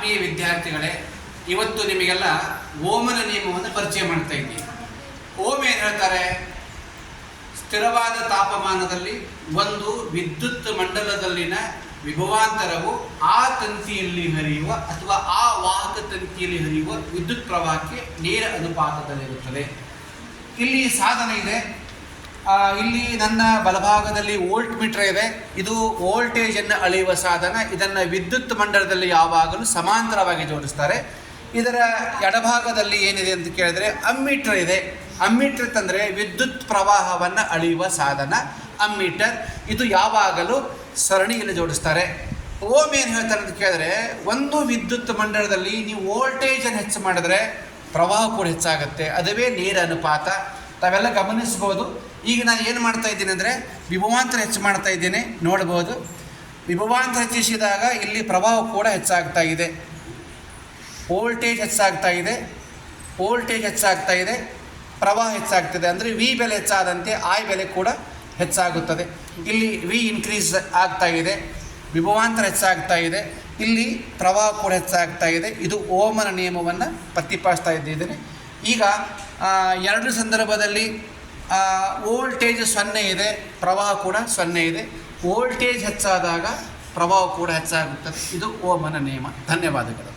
ಆತ್ಮೀಯ ವಿದ್ಯಾರ್ಥಿಗಳೇ, ಇವತ್ತು ನಿಮಗೆಲ್ಲ ಓಮನ ನಿಯಮವನ್ನು ಪರಿಚಯ ಮಾಡ್ತಾ ಇದ್ದೀವಿ. ಓಮ್ ಏನು ಹೇಳ್ತಾರೆ? ಸ್ಥಿರವಾದ ತಾಪಮಾನದಲ್ಲಿ ಒಂದು ವಿದ್ಯುತ್ ಮಂಡಲದಲ್ಲಿನ ವಿಭವಾಂತರವು ಆ ತಂತಿಯಲ್ಲಿ ಹರಿಯುವ ಅಥವಾ ಆ ವಾಹಕ ತಂತಿಯಲ್ಲಿ ಹರಿಯುವ ವಿದ್ಯುತ್ ಪ್ರವಾಹಕ್ಕೆ ನೇರ ಅನುಪಾತದಲ್ಲಿರುತ್ತದೆ. ಇಲ್ಲಿ ಸಾಧನ ಇದೆ. ಇಲ್ಲಿ ನನ್ನ ಬಲಭಾಗದಲ್ಲಿ ವೋಲ್ಟ್ ಮೀಟರ್ ಇದೆ. ಇದು ವೋಲ್ಟೇಜನ್ನು ಅಳೆಯುವ ಸಾಧನ. ಇದನ್ನು ವಿದ್ಯುತ್ ಮಂಡಲದಲ್ಲಿ ಯಾವಾಗಲೂ ಸಮಾಂತರವಾಗಿ ಜೋಡಿಸ್ತಾರೆ. ಇದರ ಎಡಭಾಗದಲ್ಲಿ ಏನಿದೆ ಅಂತ ಕೇಳಿದ್ರೆ ಅಮ್ಮೀಟರ್ ಇದೆ. ಅಮ್ಮೀಟರ್ ಅಂತಂದರೆ ವಿದ್ಯುತ್ ಪ್ರವಾಹವನ್ನು ಅಳೆಯುವ ಸಾಧನ ಅಮ್ಮೀಟರ್. ಇದು ಯಾವಾಗಲೂ ಸರಣಿಯಲ್ಲಿ ಜೋಡಿಸ್ತಾರೆ. ಓಮ್ ಏನು ಹೇಳ್ತಾರೆ ಅಂತ ಕೇಳಿದ್ರೆ, ಒಂದು ವಿದ್ಯುತ್ ಮಂಡಲದಲ್ಲಿ ನೀವು ವೋಲ್ಟೇಜನ್ನು ಹೆಚ್ಚು ಮಾಡಿದ್ರೆ ಪ್ರವಾಹ ಕೂಡ ಹೆಚ್ಚಾಗುತ್ತೆ. ಅದುವೇ ನೇರ ಅನುಪಾತ. ತಾವೆಲ್ಲ ಗಮನಿಸ್ಬೋದು. ಈಗ ನಾನು ಏನು ಮಾಡ್ತಾ ಇದ್ದೀನಿ ಅಂದರೆ ವಿಭವಾಂತರ ಹೆಚ್ಚು ಮಾಡ್ತಾ ಇದ್ದೀನಿ. ನೋಡ್ಬೋದು, ವಿಭವಾಂತರ ಹೆಚ್ಚಿಸಿದಾಗ ಇಲ್ಲಿ ಪ್ರವಾಹ ಕೂಡ ಹೆಚ್ಚಾಗ್ತಾ ಇದೆ. ವೋಲ್ಟೇಜ್ ಹೆಚ್ಚಾಗ್ತಾ ಇದೆ, ವೋಲ್ಟೇಜ್ ಹೆಚ್ಚಾಗ್ತಾ ಇದೆ, ಪ್ರವಾಹ ಹೆಚ್ಚಾಗ್ತದೆ. ಅಂದರೆ ವಿ ಬೆಲೆ ಹೆಚ್ಚಾದಂತೆ ಐ ಬೆಲೆ ಕೂಡ ಹೆಚ್ಚಾಗುತ್ತದೆ. ಇಲ್ಲಿ ವಿ ಇನ್ಕ್ರೀಸ್ ಆಗ್ತಾ ಇದೆ, ವಿಭವಾಂತರ ಹೆಚ್ಚಾಗ್ತಾ ಇದೆ, ಇಲ್ಲಿ ಪ್ರವಾಹ ಕೂಡ ಹೆಚ್ಚಾಗ್ತಾ ಇದೆ. ಇದು ಓಮನ ನಿಯಮವನ್ನು ಪ್ರತಿಪಾದಿಸ್ತಾ ಇದ್ದೇನೆ. ಈಗ ಎರಡು ಸಂದರ್ಭದಲ್ಲಿ ವೋಲ್ಟೇಜ್ 0 ಇದೆ, ಪ್ರವಾಹ ಕೂಡ 0 ಇದೆ. ವೋಲ್ಟೇಜ್ ಹೆಚ್ಚಾದಾಗ ಪ್ರವಾಹ ಕೂಡ ಹೆಚ್ಚಾಗುತ್ತದೆ. ಇದು ಓಮನ ನಿಯಮ. ಧನ್ಯವಾದಗಳು.